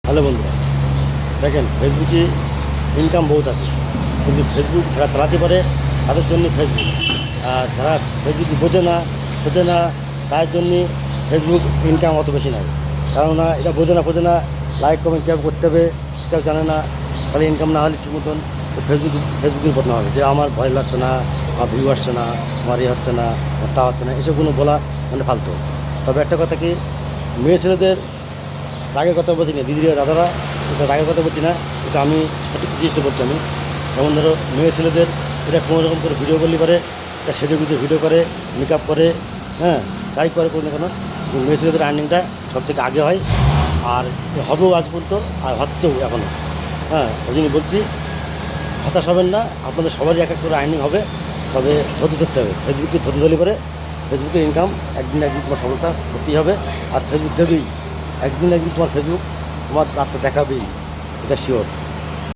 Hello বন্ধুরা, দেখেন ফেসবুকে ইনকাম বহুত আছে, কিন্তু ফেসবুক যারা চালাতে পারে তাদের জন্য ফেসবুক। আর যারা ফেসবুক বোঝে না তার জন্যে ফেসবুক ইনকাম অত বেশি নাই। কেননা এটা বোঝে না লাইক কমেন্ট কীভাবে করতে হবে সেটাও জানে না। তাহলে ইনকাম না হলে ঠিক মতন ফেসবুকের বদনাম হবে যে আমার ভয় লাগছে না, আমার ভিউ আসছে না, আমার এ হচ্ছে না, আমার তা হচ্ছে না, এসবগুলো বলা মানে ফালতু। তবে একটা কথা কি, মেয়ে ছেলেদের রাগের কথা বলছি না, দিদিরা দাদারা, এটা রাগের কথা বলছি না, এটা আমি সঠিক জিনিসটা বলছি। আমি যেমন ধরো মেয়ে ছেলেদের এটা কোনো রকম করে ভিডিও করলে পারে, এটা সেজে গুজে ভিডিও করে, মেকআপ করে, হ্যাঁ যাই করে না কেন, মেয়ে ছেলেদের আর্নিংটা সব থেকে আগে হয়। আর হবেও আজ পর্যন্ত, আর হচ্ছেও এখনও। হ্যাঁ, ওই জন্য বলছি হতাশ হবেন না, আপনাদের সবারই এক এক করে আর্নিং হবে। তবে ধৈর্য ধরতে হবে, ফেসবুকে ধৈর্য ধরলে পরে ফেসবুকে ইনকাম একদিন তোমার সফলতা করতেই হবে। আর ফেসবুক দেবেই, একদিন তোমার ফেসবুক তোমার রাস্তা দেখাবেই, এটা শিওর।